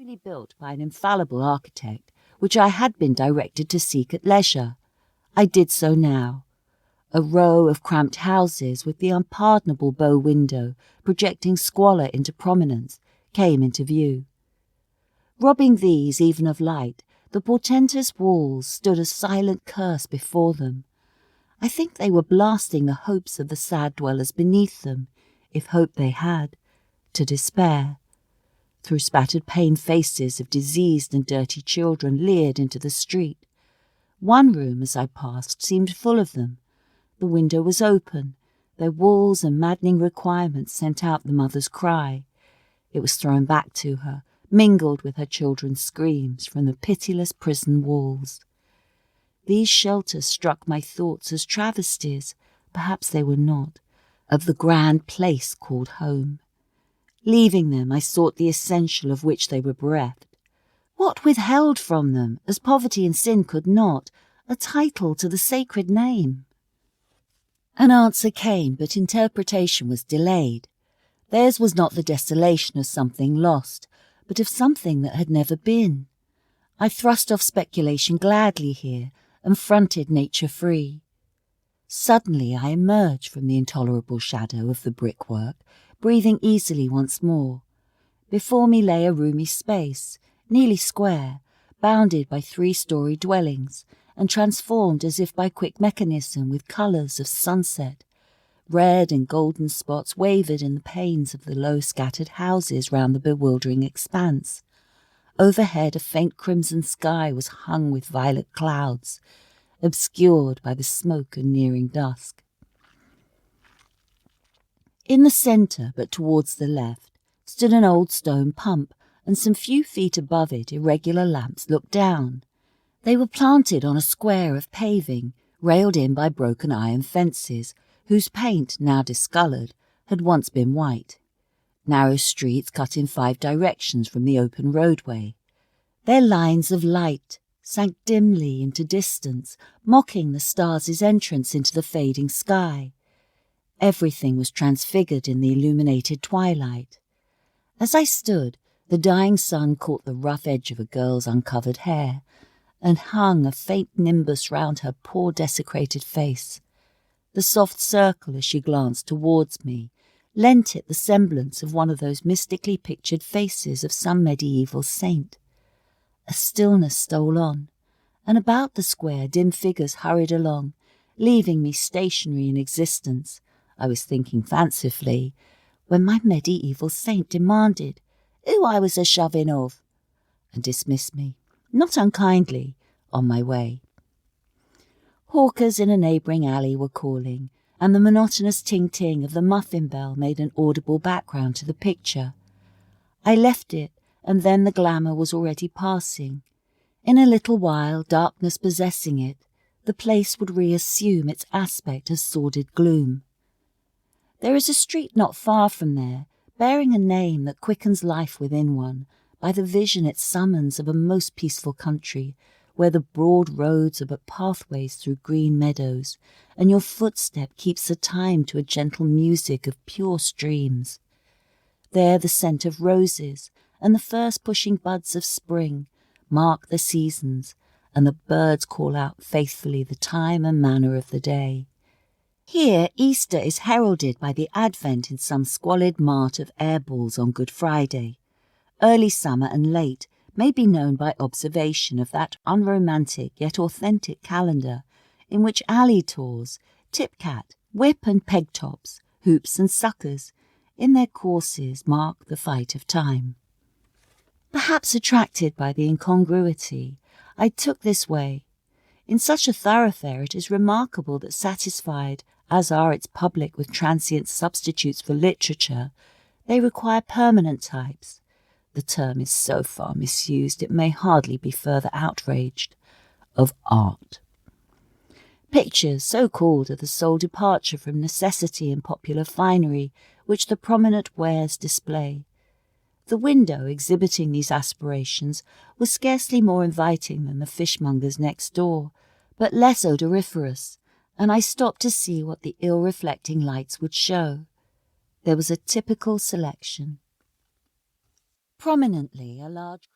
carefully built by an infallible architect, which I had been directed to seek at leisure. I did so now. A row of cramped houses with the unpardonable bow window projecting squalor into prominence came into view. Robbing these even of light, the portentous walls stood a silent curse before them. I think they were blasting the hopes of the sad dwellers beneath them, if hope they had, to despair. Through spattered pane faces of diseased and dirty children leered into the street. One room, as I passed, seemed full of them. The window was open. Their walls and maddening requirements sent out the mother's cry. It was thrown back to her, mingled with her children's screams from the pitiless prison walls. These shelters struck my thoughts as travesties, perhaps they were not, of the grand place called home. Leaving them, I sought the essential of which they were bereft. What withheld from them, as poverty and sin could not, a title to the sacred name? An answer came, but interpretation was delayed. Theirs was not the desolation of something lost, but of something that had never been. I thrust off speculation gladly here, and fronted nature free. Suddenly I emerged from the intolerable shadow of the brickwork, breathing easily once more. Before me lay a roomy space, nearly square, bounded by 3-story dwellings, and transformed as if by quick mechanism with colours of sunset. Red and golden spots wavered in the panes of the low scattered houses round the bewildering expanse. Overhead a faint crimson sky was hung with violet clouds, obscured by the smoke and nearing dusk. In the centre, but towards the left, stood an old stone pump, and some few feet above it irregular lamps looked down. They were planted on a square of paving, railed in by broken iron fences, whose paint, now discoloured, had once been white. Narrow streets cut in 5 directions from the open roadway. Their lines of light sank dimly into distance, mocking the stars' entrance into the fading sky. Everything was transfigured in the illuminated twilight. As I stood, the dying sun caught the rough edge of a girl's uncovered hair, and hung a faint nimbus round her poor desecrated face. The soft circle, as she glanced towards me, lent it the semblance of one of those mystically pictured faces of some medieval saint. A stillness stole on, and about the square dim figures hurried along, leaving me stationary in existence. I was thinking fancifully, when my medieval saint demanded who I was a-shoving of, and dismissed me, not unkindly, on my way. Hawkers in a neighbouring alley were calling, and the monotonous ting-ting of the muffin bell made an audible background to the picture. I left it, and then the glamour was already passing. In a little while, darkness possessing it, the place would reassume its aspect of sordid gloom. There is a street not far from there, bearing a name that quickens life within one, by the vision it summons of a most peaceful country, where the broad roads are but pathways through green meadows, and your footstep keeps the time to a gentle music of pure streams. There the scent of roses, and the first pushing buds of spring, mark the seasons, and the birds call out faithfully the time and manner of the day. Here Easter is heralded by the advent in some squalid mart of air balls on Good Friday. Early summer and late may be known by observation of that unromantic yet authentic calendar in which alley tours, tip-cat, whip and peg-tops, hoops and suckers, in their courses mark the fight of time. Perhaps attracted by the incongruity, I took this way. In such a thoroughfare it is remarkable that satisfied as are its public with transient substitutes for literature, they require permanent types. The term is so far misused it may hardly be further outraged, of art. Pictures, so called, are the sole departure from necessity and popular finery which the prominent wares display. The window exhibiting these aspirations was scarcely more inviting than the fishmonger's next door, but less odoriferous, and I stopped to see what the ill-reflecting lights would show. There was a typical selection. Prominently a large